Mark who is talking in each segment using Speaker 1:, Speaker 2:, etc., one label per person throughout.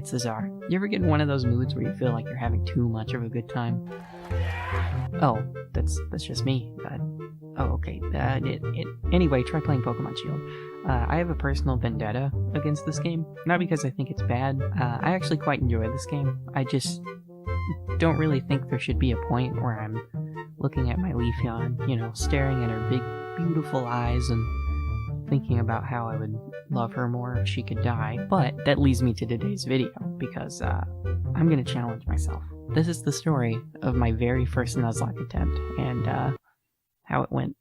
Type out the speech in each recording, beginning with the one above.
Speaker 1: it's Azar. You ever get in one of those moods where you feel like you're having too much of a good time? Oh, that's just me. Oh, okay. Anyway, try playing Pokemon Shield. I have a personal vendetta against this game. Not because I think it's bad. I actually quite enjoy this game. I just don't really think there should be a point where I'm looking at my Leafeon, you know, staring at her big, beautiful eyes and thinking about how I would love her more if she could die. But that leads me to today's video, because I'm gonna challenge myself. This is the story of my very first Nuzlocke attempt, and how it went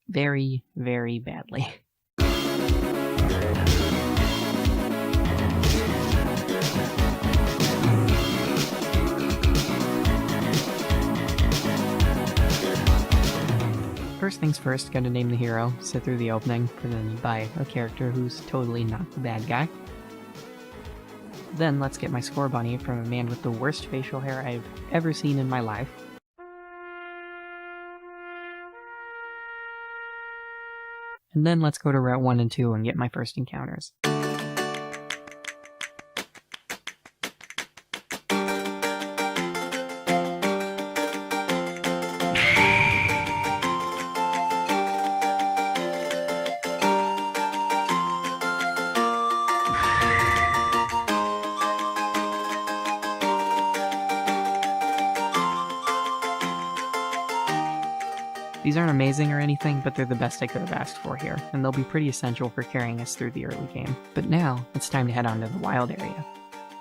Speaker 1: very, very badly. First things first, gotta name the hero, sit through the opening, and then buy a character who's totally not the bad guy. Then let's get my score bunny from a man with the worst facial hair I've ever seen in my life. And then let's go to Route 1 and 2 and get my first encounters. These aren't amazing or anything, but they're the best I could have asked for here, and they'll be pretty essential for carrying us through the early game. But now, it's time to head on to the wild area.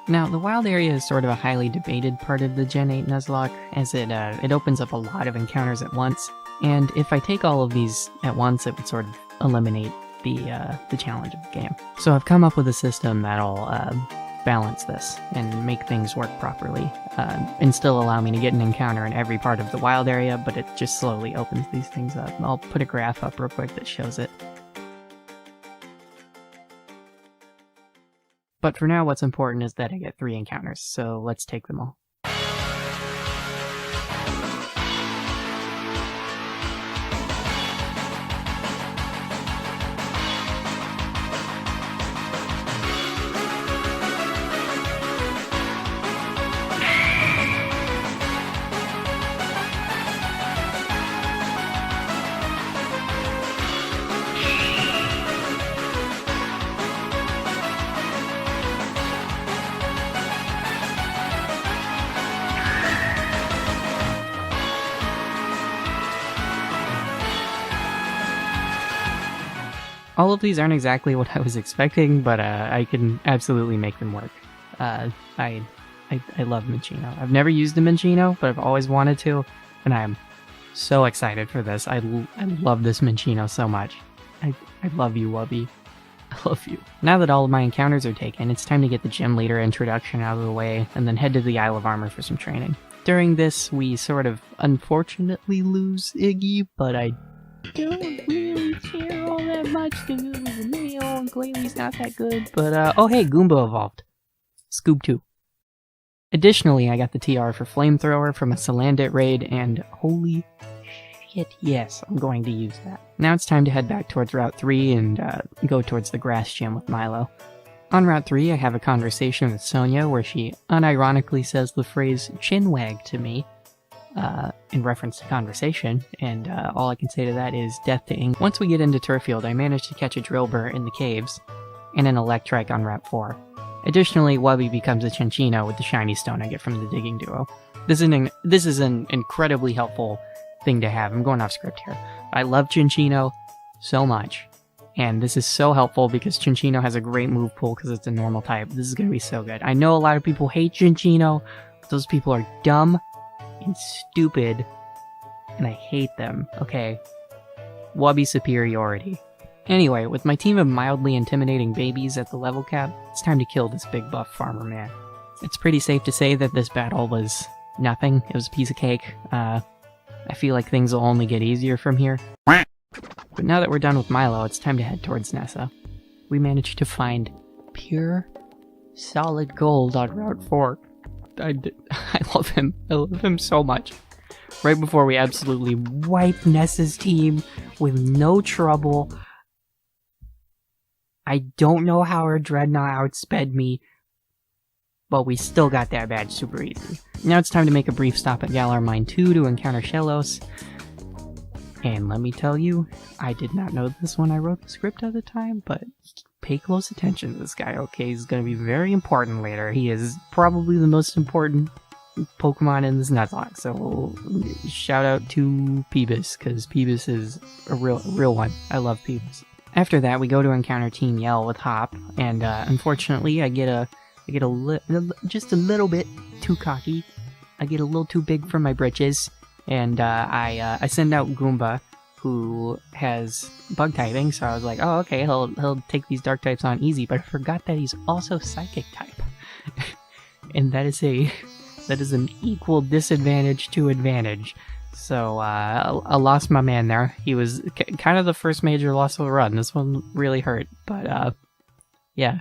Speaker 1: Now, the wild area is sort of a highly debated part of the Gen 8 Nuzlocke, as it opens up a lot of encounters at once, and if I take all of these at once, it would sort of eliminate the challenge of the game. So I've come up with a system that'll balance this and make things work properly, and still allow me to get an encounter in every part of the wild area, but it just slowly opens these things up. I'll put a graph up real quick that shows it. But for now, what's important is that I get 3 encounters, so let's take them all. All of these aren't exactly what I was expecting, but I can absolutely make them work. I love Minccino. I've never used a Minccino, but I've always wanted to, and I'm so excited for this. I love this Minccino so much. I love you, Wubby. I love you. Now that all of my encounters are taken, it's time to get the gym leader introduction out of the way, and then head to the Isle of Armor for some training. During this, we sort of unfortunately lose Iggy, but I don't really care all that much because it was a male and Glalie not that good. But, oh hey, Goomba evolved. Scoob 2. Additionally, I got the TR for Flamethrower from a Salandit raid, and holy shit, yes, I'm going to use that. Now it's time to head back towards Route 3 and go towards the grass gym with Milo. On Route 3, I have a conversation with Sonia where she unironically says the phrase chinwag to me, in reference to conversation, and all I can say to that is death to Ink. Once we get into Turffield, I managed to catch a Drillbur in the caves, and an Electrike on Route 4. Additionally, Wubby becomes a Cinccino with the shiny stone I get from the digging duo. This is an incredibly helpful thing to have. I'm going off script here. I love Cinccino so much, and this is so helpful because Cinccino has a great move pool because it's a normal type. This is going to be so good. I know a lot of people hate Cinccino, but those people are dumb and stupid, and I hate them, okay? Wubby superiority. Anyway, with my team of mildly intimidating babies at the level cap, it's time to kill this big buff farmer man. It's pretty safe to say that this battle was nothing. It was a piece of cake. I feel like things will only get easier from here. But now that we're done with Milo, it's time to head towards Nessa. We managed to find pure, solid gold on Route 4. I love him. I love him so much. Right before we absolutely wiped Nessa's team with no trouble. I don't know how her Dreadnought outsped me, but we still got that badge super easy. Now it's time to make a brief stop at Galar Mine 2 to encounter Shellos. And let me tell you, I did not know this when I wrote the script at the time, but pay close attention to this guy, okay? He's going to be very important later. He is probably the most important Pokemon in this Nuzlocke, so shout out to Peebus, because Peebus is a real one. I love Peebus. After that, we go to encounter Team Yell with Hop, and unfortunately, I get just a little bit too cocky. I get a little too big for my britches, and I send out Goomba, who has bug typing. So I was like, oh, okay, he'll take these dark types on easy. But I forgot that he's also psychic type, and that is an equal disadvantage to advantage. So I lost my man there. He was kind of the first major loss of the run. This one really hurt, but yeah.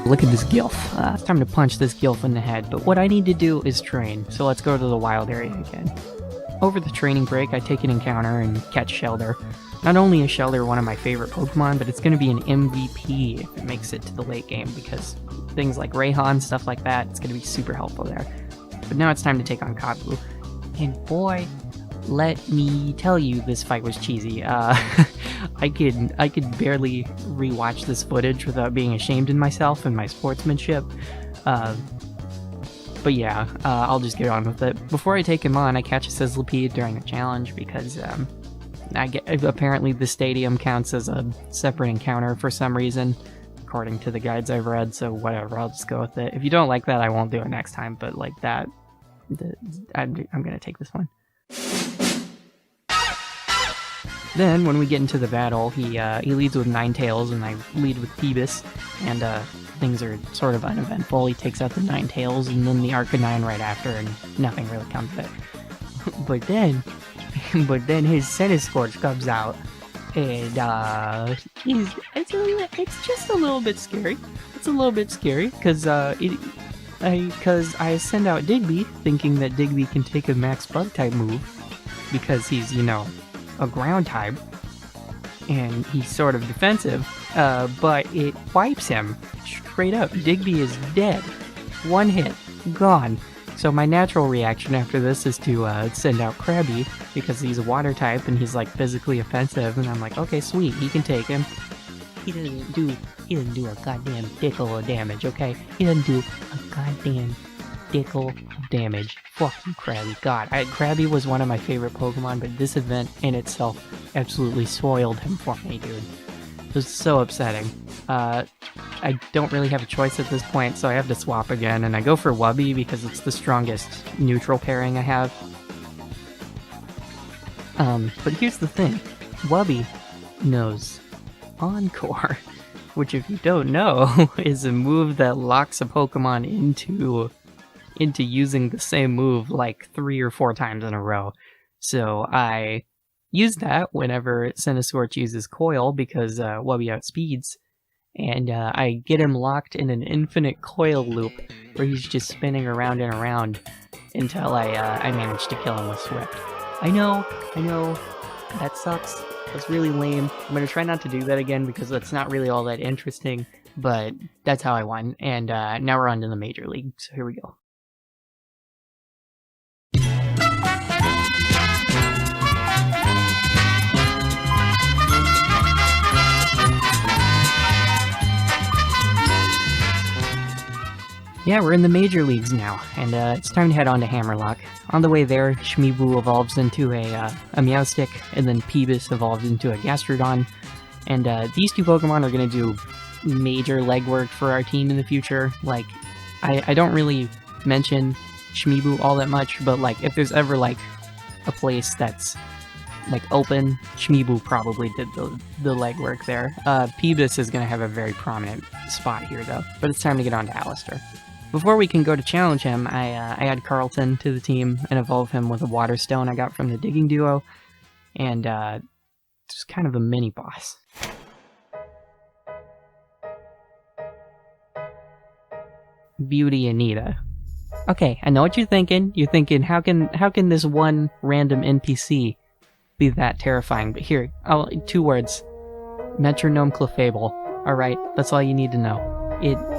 Speaker 1: Look at this Gilf. It's time to punch this Gilf in the head, but what I need to do is train, so let's go to the wild area again. Over the training break, I take an encounter and catch Shelder. Not only is Shelder one of my favorite Pokemon, but it's going to be an MVP if it makes it to the late game, because things like Rayhan, stuff like that, it's going to be super helpful there. But now it's time to take on Kabu, and boy, let me tell you, this fight was cheesy. I could barely rewatch this footage without being ashamed in myself and my sportsmanship. But yeah, I'll just get on with it. Before I take him on, I catch a Sizzlipede during the challenge because apparently the stadium counts as a separate encounter for some reason, according to the guides I've read. So whatever, I'll just go with it. If you don't like that, I won't do it next time. But like that, I'm gonna take this one. Then, when we get into the battle, he leads with Ninetales, and I lead with Peebus, and things are sort of uneventful. He takes out the Ninetales, and then the Arcanine right after, and nothing really comes of it. but then his Centiskorch comes out, and it's just a little bit scary. It's a little bit scary, because I send out Digby, thinking that Digby can take a max Bug-type move, because he's, a ground type, and he's sort of defensive, but it wipes him straight up. Digby is dead. One hit. Gone. So my natural reaction after this is to send out Krabby, because he's a water type and he's like physically offensive, and I'm like, okay, sweet, he can take him. He doesn't do a goddamn dickle of damage, okay? He doesn't do a goddamn dickle of damage. Fuck you, Krabby. God, Krabby was one of my favorite Pokemon, but this event in itself absolutely spoiled him for me, dude. It was so upsetting. I don't really have a choice at this point, so I have to swap again, and I go for Wubby because it's the strongest neutral pairing I have. But here's the thing. Wubby knows Encore, which if you don't know, is a move that locks a Pokemon into using the same move like 3 or 4 times in a row. So I use that whenever Centiskorch uses Coil, because Wubby outspeeds, and I get him locked in an infinite Coil loop where he's just spinning around and around until I manage to kill him with Swift. I know, that sucks. That's really lame. I'm gonna try not to do that again because that's not really all that interesting, but that's how I won, and now we're on to the Major League, so here we go. Yeah, we're in the major leagues now, and it's time to head on to Hammerlock. On the way there, Shmeeboo evolves into a Meowstic, and then Peebus evolves into a Gastrodon. And these two Pokemon are going to do major legwork for our team in the future. Like, I don't really mention Shmeeboo all that much, but like, if there's ever like a place that's like open, Shmeeboo probably did the legwork there. Peebus is going to have a very prominent spot here though, but it's time to get on to Alistair. Before we can go to challenge him, I add Carlton to the team and evolve him with a Water Stone I got from the Digging Duo, and just kind of a mini boss. Beauty Anita. Okay, I know what you're thinking. You're thinking, how can this one random NPC be that terrifying? But here, 2 words. Metronome Clefable. Alright, that's all you need to know.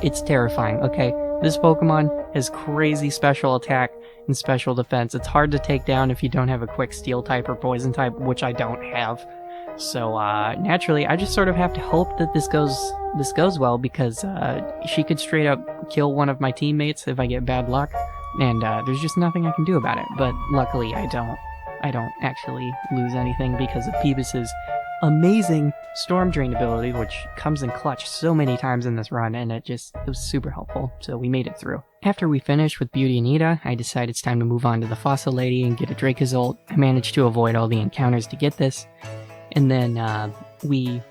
Speaker 1: It's terrifying, okay? This Pokemon has crazy special attack and special defense. It's hard to take down if you don't have a quick steel type or poison type, which I don't have. So, naturally, I just sort of have to hope that this goes well, because she could straight up kill one of my teammates if I get bad luck, and there's just nothing I can do about it. But luckily, I don't actually lose anything because of Peebus's amazing Storm Drain ability, which comes in clutch so many times in this run, and it was super helpful, so we made it through. After we finished with Beauty and Nita, I decided it's time to move on to the Fossil Lady and get a Dracozolt. I managed to avoid all the encounters to get this, and then we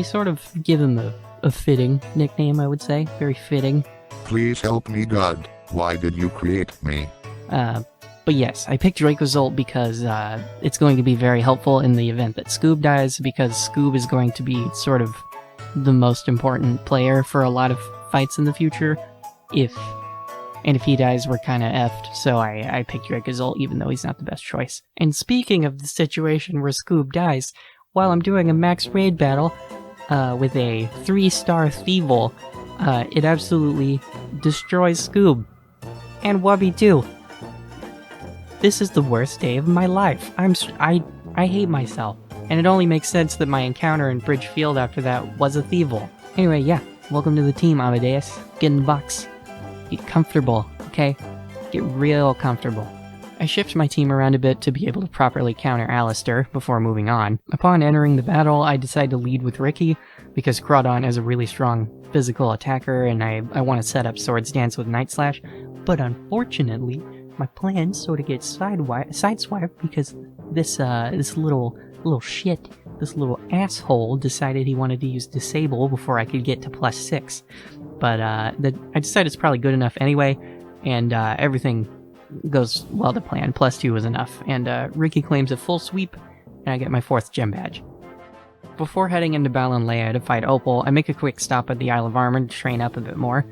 Speaker 1: sort of give him a fitting nickname, I would say. Very fitting.
Speaker 2: Please help me, God. Why did you create me?
Speaker 1: But yes, I picked Dracozolt because it's going to be very helpful in the event that Scoob dies, because Scoob is going to be sort of the most important player for a lot of fights in the future. If he dies, we're kind of effed, so I picked Dracozolt even though he's not the best choice. And speaking of the situation where Scoob dies, while I'm doing a max raid battle with a 3-star Thievul, it absolutely destroys Scoob. And Wubby too. This is the worst day of my life. I hate myself. And it only makes sense that my encounter in Bridge Field after that was a Thievul. Anyway, yeah, welcome to the team, Amadeus. Get in the box. Get comfortable, okay? Get real comfortable. I shift my team around a bit to be able to properly counter Alistair before moving on. Upon entering the battle, I decide to lead with Ricky, because Crawdon is a really strong physical attacker, and I want to set up Swords Dance with Night Slash. But unfortunately, my plan sort of gets sideswiped because this little shit, this little asshole decided he wanted to use Disable before I could get to +6. But I decided it's probably good enough anyway, and everything goes well to plan. +2 was enough, and Ricky claims a full sweep, and I get my 4th gem badge. Before heading into Balanlea to fight Opal, I make a quick stop at the Isle of Armor to train up a bit more.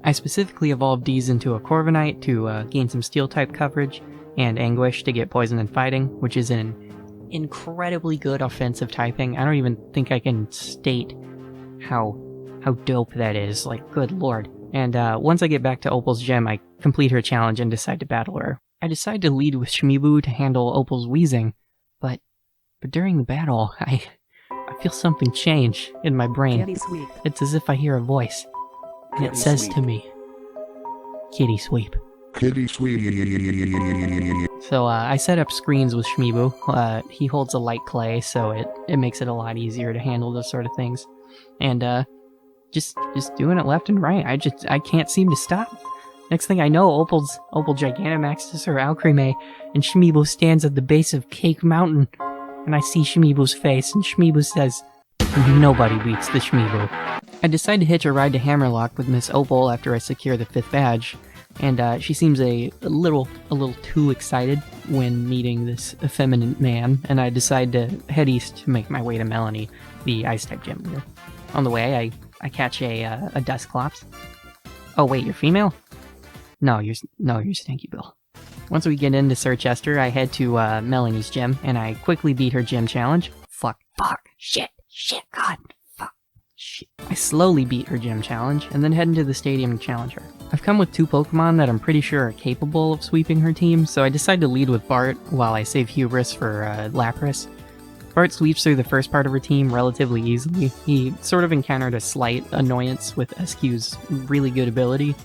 Speaker 1: I specifically evolved Deez into a Corviknight to gain some Steel-type coverage, and Anguish to get Poison and Fighting, which is an incredibly good offensive typing. I don't even think I can state how dope that is, like, good lord. And once I get back to Opal's gem, I complete her challenge and decide to battle her. I decide to lead with Shmibu to handle Opal's wheezing, but during the battle, I feel something change in my brain. It's as if I hear a voice. And it says to me, Kitty Sweep.
Speaker 2: Kitty Sweep.
Speaker 1: So I set up screens with Shmibu. He holds a light clay, so it makes it a lot easier to handle those sort of things. And just doing it left and right. I can't seem to stop. Next thing I know, Opal Gigantamaxes her Alcremie, and Shmibu stands at the base of Cake Mountain. And I see Shmibu's face, and Shmibu says, "Nobody beats the Shmibu." I decide to hitch a ride to Hammerlock with Miss Opal after I secure the 5th badge, and she seems a little too excited when meeting this effeminate man, and I decide to head east to make my way to Melanie, the Ice-type gym leader. On the way, I catch a Dusclops. Oh wait, you're female? No, you're Stinky Bill. Once we get into Sir Chester, I head to Melanie's gym, and I quickly beat her gym challenge. Fuck, shit, God, fuck, shit. I slowly beat her gym challenge, and then head into the stadium to challenge her. I've come with 2 Pokemon that I'm pretty sure are capable of sweeping her team, so I decide to lead with Bart while I save Hubris for Lapras. Bart sweeps through the first part of her team relatively easily. He sort of encountered a slight annoyance with SQ's really good ability,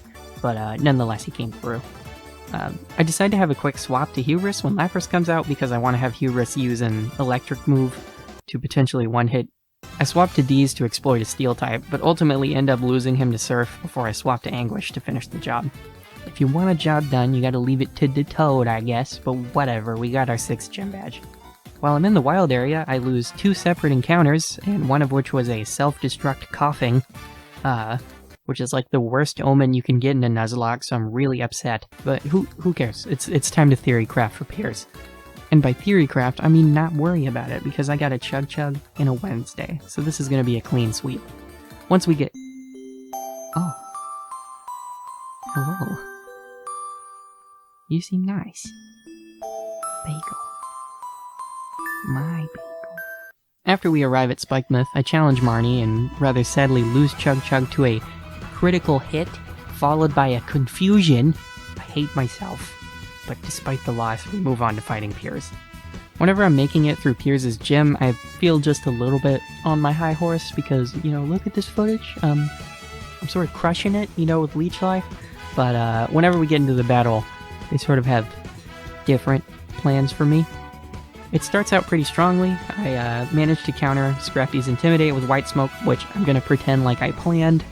Speaker 1: but nonetheless he came through. I decide to have a quick swap to Hubris when Lapras comes out because I want to have Hubris use an electric move to potentially one-hit. I swap to Deez to exploit a Steel type, but ultimately end up losing him to Surf before I swap to Anguish to finish the job. If you want a job done, you gotta leave it to the Toad, I guess, but whatever, we got our 6th gem badge. While I'm in the wild area, I lose 2 separate encounters, and one of which was a self-destruct coughing, which is like the worst omen you can get in a Nuzlocke, so I'm really upset. But who cares? It's time to theory craft for Piers. And by theory craft, I mean not worry about it, because I got a Chug and a Wednesday, so this is gonna be a clean sweep. Once we get... Oh. Hello. You seem nice. Bagel. My bagel. After we arrive at Spikemouth, I challenge Marnie and rather sadly lose Chug Chug to a critical hit, followed by a confusion. I hate myself. But despite the loss, we move on to fighting Piers. Whenever I'm making it through Piers' gym, I feel just a little bit on my high horse because, look at this footage. I'm sort of crushing it, with Leech Life. But whenever we get into the battle, they sort of have different plans for me. It starts out pretty strongly. I manage to counter Scrappy's Intimidate with White Smoke, which I'm going to pretend like I planned,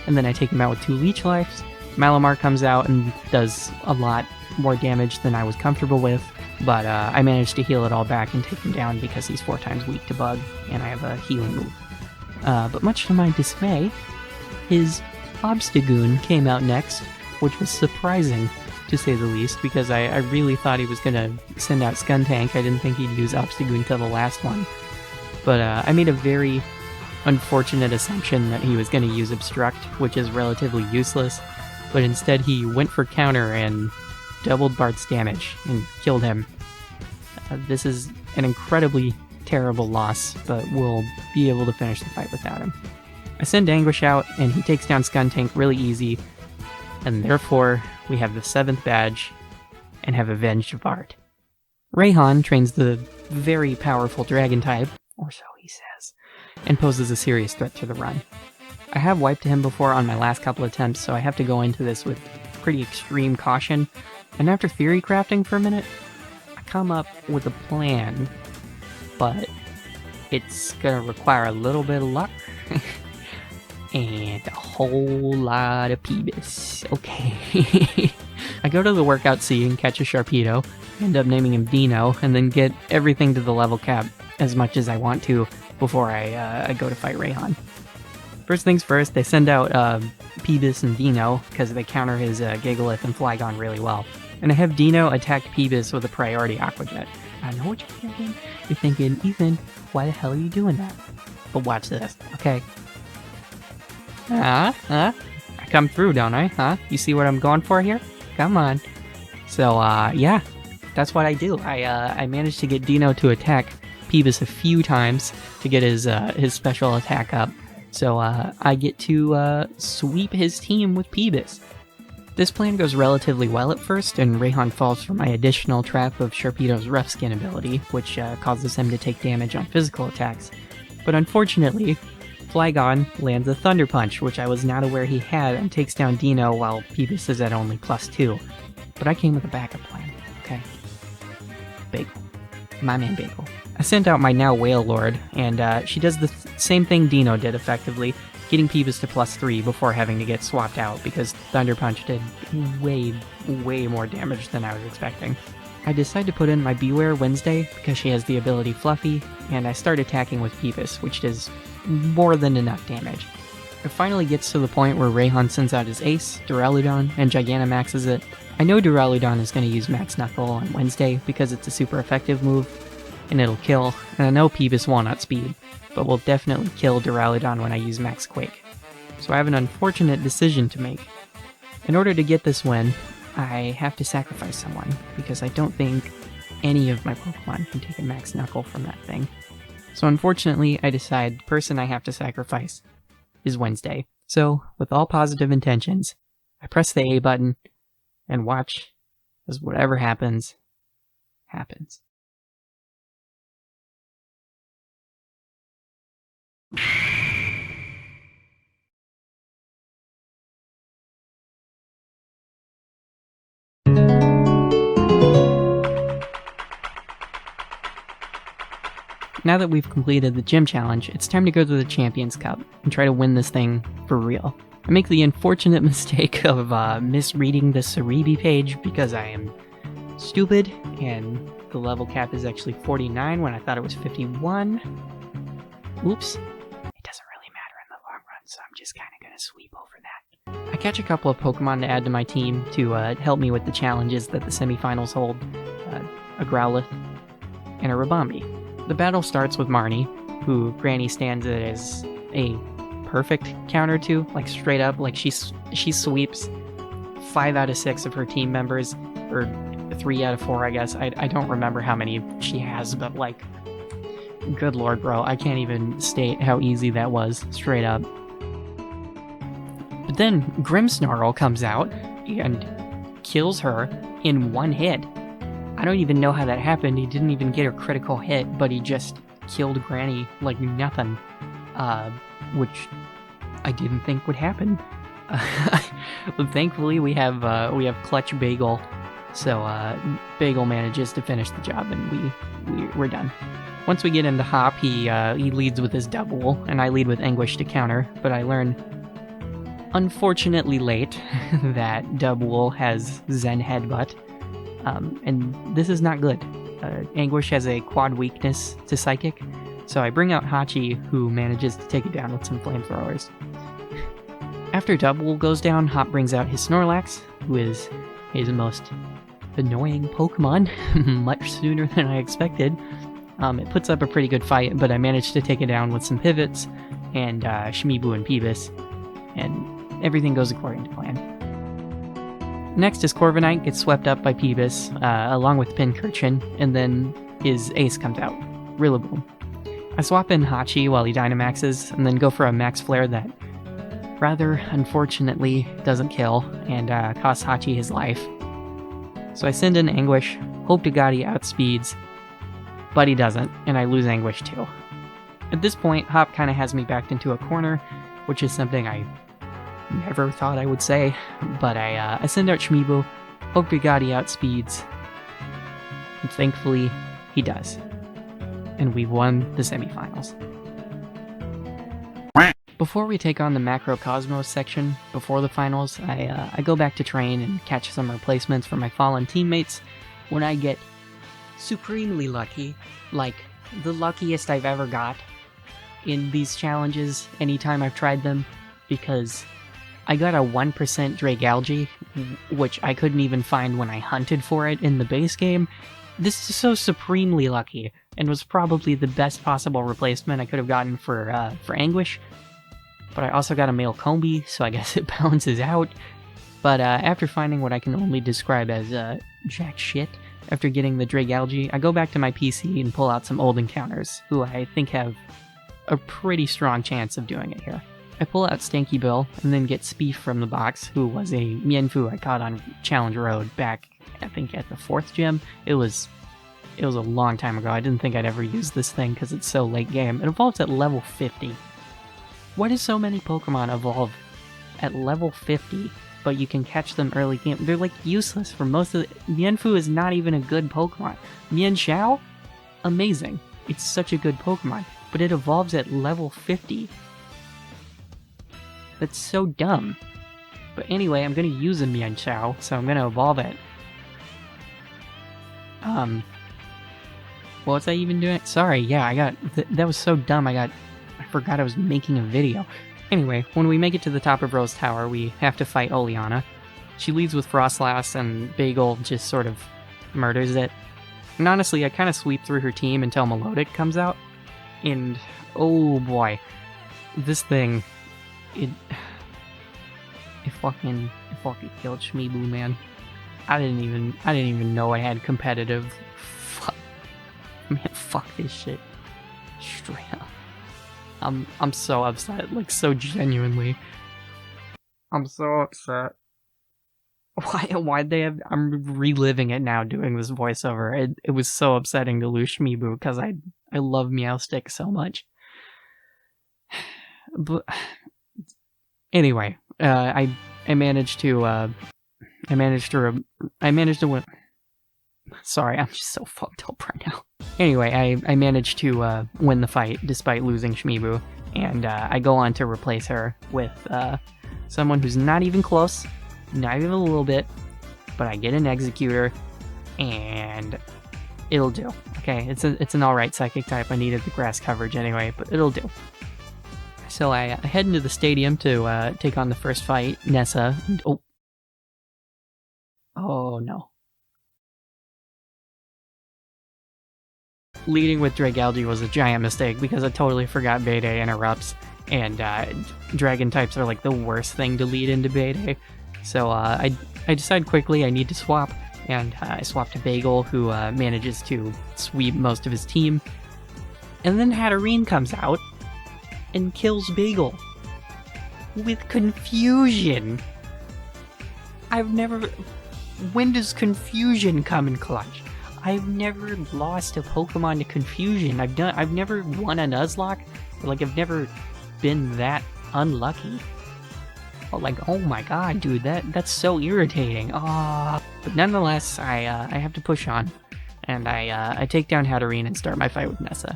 Speaker 1: and then I take him out with 2 Leech Lives. Malamar comes out and does a lot more damage than I was comfortable with, but I managed to heal it all back and take him down because he's 4 times weak to Bug, and I have a healing move. But much to my dismay, his Obstagoon came out next, which was surprising, to say the least, because I really thought he was going to send out Skuntank. I didn't think he'd use Obstagoon till the last one. But I made a very unfortunate assumption that he was going to use Obstruct, which is relatively useless, but instead he went for counter and doubled Bart's damage and killed him. This is an incredibly terrible loss, but we'll be able to finish the fight without him. I send Anguish out, and he takes down Skuntank really easy, and therefore we have the 7th badge and have avenged Bart. Rayhan trains the very powerful Dragon type, or so he says, and poses a serious threat to the run. I have wiped him before on my last couple attempts, so I have to go into this with pretty extreme caution, and after theory crafting for a minute, I come up with a plan, but it's gonna require a little bit of luck, and a whole lot of Peebus. Okay. I go to the workout sea and catch a Sharpedo, end up naming him Dino, and then get everything to the level cap as much as I want to before I go to fight Rayhan. First things first, they send out Peebus and Dino because they counter his Gigalith and Flygon really well. And I have Dino attack Peebus with a priority Aqua Jet. I know what you're thinking. You're thinking, Ethan, why the hell are you doing that? But watch this, okay? I come through, don't I? Huh? You see what I'm going for here? Come on. So, yeah, that's what I do. I managed to get Dino to attack Peebus a few times to get his special attack up. So, I get to sweep his team with Peebus. This plan goes relatively well at first, and Rayhan falls for my additional trap of Sharpedo's Rough Skin ability, which causes him to take damage on physical attacks. But unfortunately, Flygon lands a Thunder Punch, which I was not aware he had, and takes down Dino while Peebus is at only +2. But I came with a backup plan, okay? Bagel. My man Bagel. I sent out my now Whale Lord, and she does the same thing Dino did effectively, getting Peebus to +3 before having to get swapped out, because Thunder Punch did way more damage than I was expecting. I decide to put in my Beware Wednesday because she has the ability Fluffy, and I start attacking with Peebus, which does more than enough damage. It finally gets to the point where Rayhan sends out his Ace, Duraludon, and Gigantamaxes it. I know Duraludon is going to use Max Knuckle on Wednesday because it's a super effective move, and it'll kill, and I know Peebus won't outspeed, but will definitely kill Duraludon when I use Max Quake. So I have an unfortunate decision to make. In order to get this win, I have to sacrifice someone, because I don't think any of my Pokemon can take a Max Knuckle from that thing. So unfortunately, I decide the person I have to sacrifice is Wednesday. So, with all positive intentions, I press the A button and watch as whatever happens, happens. Now that we've completed the gym challenge, it's time to go to the Champions Cup and try to win this thing for real. I make the unfortunate mistake of misreading the Cerebi page because I am stupid, and the level cap is actually 49 when I thought it was 51. Oops. It doesn't really matter in the long run, so I'm just kind of going to sweep over that. I catch a couple of Pokemon to add to my team to help me with the challenges that the semifinals hold. A Growlithe and a Ribombee. The battle starts with Marnie, who Granny stands it as a perfect counter to, like straight up, like she sweeps 5 out of 6 of her team members, or 3 out of 4, I guess. I don't remember how many she has, but like, good lord, bro. I can't even state how easy that was, straight up. But then Grimmsnarl comes out and kills her in one hit. I don't even know how that happened. He didn't even get a critical hit, but he just killed Granny like nothing, which I didn't think would happen. But thankfully, we have Clutch Bagel, so Bagel manages to finish the job, and we're done. Once we get into Hop, he leads with his double, and I lead with Anguish to counter. But I learn, unfortunately late, that double has Zen Headbutt, and this is not good. Anguish has a quad weakness to Psychic, so I bring out Hachi, who manages to take it down with some flamethrowers. After double goes down, Hop brings out his Snorlax, who is his most annoying Pokemon, much sooner than I expected. It puts up a pretty good fight, but I managed to take it down with some pivots, and Shmibu and Peebus, and everything goes according to plan. Next is Corviknight gets swept up by Peebus, along with Pincurchin, and then his ace comes out. Rillaboom. I swap in Hachi while he Dynamaxes, and then go for a Max Flare that rather unfortunately doesn't kill, and costs Hachi his life. So I send in Anguish, hope to god he outspeeds, but he doesn't, and I lose Anguish too. At this point, Hop kind of has me backed into a corner, which is something I never thought I would say, but I send out Shmibu, hope to god he outspeeds, and thankfully he does. And we won the semifinals. Before we take on the Macrocosmos section, before the finals, I go back to train and catch some replacements for my fallen teammates when I get supremely lucky, like the luckiest I've ever got in these challenges anytime I've tried them, because I got a 1% Dragalge, which I couldn't even find when I hunted for it in the base game. This is so supremely lucky, and was probably the best possible replacement I could have gotten for Anguish. But I also got a male Combi, so I guess it balances out. But after finding what I can only describe as jack shit, after getting the Dragalge, I go back to my PC and pull out some old encounters, who I think have a pretty strong chance of doing it here. I pull out Stanky Bill, and then get Spief from the box, who was a Mienfoo I caught on Challenge Road back, I think, at the 4th gym. It was a long time ago. I didn't think I'd ever use this thing because it's so late game. It evolves at level 50. Why do so many Pokemon evolve at level 50, but you can catch them early game? They're like useless for most of the... Mienfoo is not even a good Pokemon. Mienshao? Amazing. It's such a good Pokemon, but it evolves at level 50. That's so dumb. But anyway, I'm gonna use a Mienshao, so I'm gonna evolve it. What was I even doing? Sorry, yeah, that was so dumb, I forgot I was making a video. Anyway, when we make it to the top of Rose Tower, we have to fight Oleana. She leads with Frostlass, and Bagel just sort of murders it. And honestly, I kind of sweep through her team until Melodic comes out. And, oh boy, this thing, it fucking killed Shmibu, man. I didn't even know I had competitive. Fuck this shit. Straight up. I'm so upset, like, so genuinely. I'm so upset. Why'd they have... I'm reliving it now, doing this voiceover. It was so upsetting to lose Shmibu, because I love Meowstick so much. But... Anyway, I managed to win... Sorry, I'm just so fucked up right now. Anyway, I managed to win the fight despite losing Shmibu, and I go on to replace her with someone who's not even close, not even a little bit, but I get an Executor, and it'll do. Okay, it's an alright Psychic type. I needed the grass coverage anyway, but it'll do. So I head into the stadium to take on the first fight, Nessa. And, oh no. Leading with Dragalge was a giant mistake because I totally forgot Bede interrupts, and Dragon types are like the worst thing to lead into Bede. So I decide quickly I need to swap, and I swap to Bagel, who manages to sweep most of his team. And then Hatterene comes out and kills Bagel with confusion. When does confusion come in clutch? I've never lost a Pokemon to confusion. I've never won a Nuzlocke. Like, I've never been that unlucky. Like, oh my god, dude, that's so irritating. But nonetheless, I have to push on, and I take down Hatterene and start my fight with Nessa.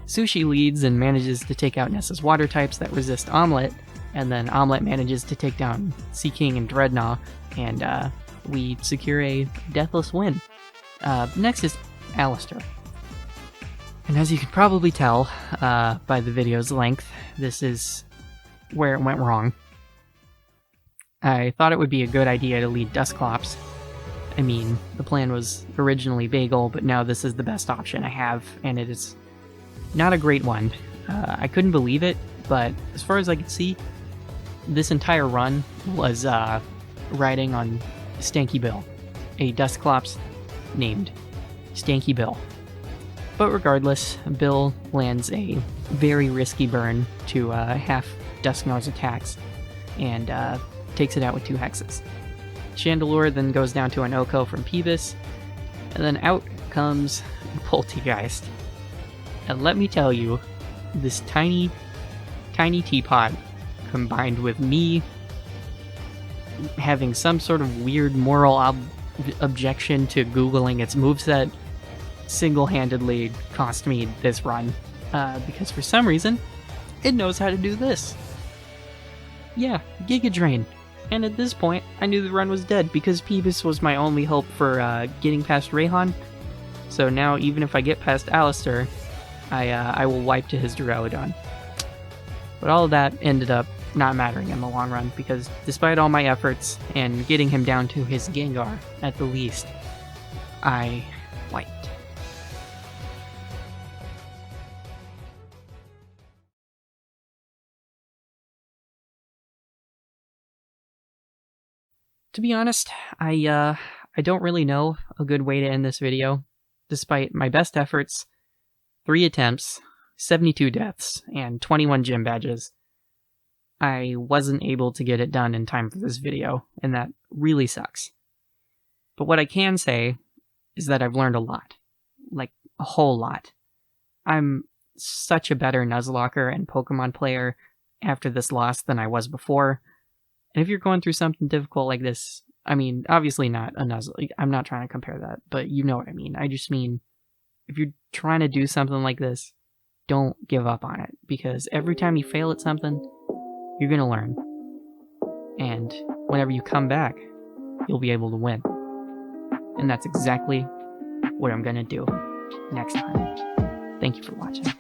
Speaker 1: Sushi leads and manages to take out Nessa's water types that resist Omelette, and then Omelette manages to take down Seaking and Dreadnought, and we secure a deathless win. Next is Alistair. And as you can probably tell by the video's length, this is where it went wrong. I thought it would be a good idea to lead Dusclops. I mean, the plan was originally Bagel, but now this is the best option I have, and it is not a great one. I couldn't believe it, but as far as I could see, this entire run was riding on Stanky Bill, a Dusclops named Stanky Bill. But regardless, Bill lands a very risky burn to half Dusknoir's attacks, and takes it out with 2 hexes. Chandelure then goes down to an Oko from Peebus, and then out comes Poltegeist. And let me tell you, this tiny teapot, combined with me having some sort of weird moral objection to Googling its moveset, single-handedly cost me this run. Because for some reason, it knows how to do this. Yeah, Giga Drain. And at this point, I knew the run was dead because Peebus was my only hope for getting past Rayhan. So now, even if I get past Alistair, I will wipe to his Duraludon. But all of that ended up not mattering in the long run, because despite all my efforts and getting him down to his Gengar at the least, I wiped. To be honest, I don't really know a good way to end this video. Despite my best efforts, 3 attempts, 72 deaths, and 21 gym badges, I wasn't able to get it done in time for this video, and that really sucks. But what I can say is that I've learned a lot. Like, a whole lot. I'm such a better Nuzlocker and Pokemon player after this loss than I was before. And if you're going through something difficult like this, I mean, obviously not a Nuzlocke. I'm not trying to compare that, but you know what I mean. I just mean, if you're trying to do something like this, don't give up on it. Because every time you fail at something, you're going to learn. And whenever you come back, you'll be able to win. And that's exactly what I'm going to do next time. Thank you for watching.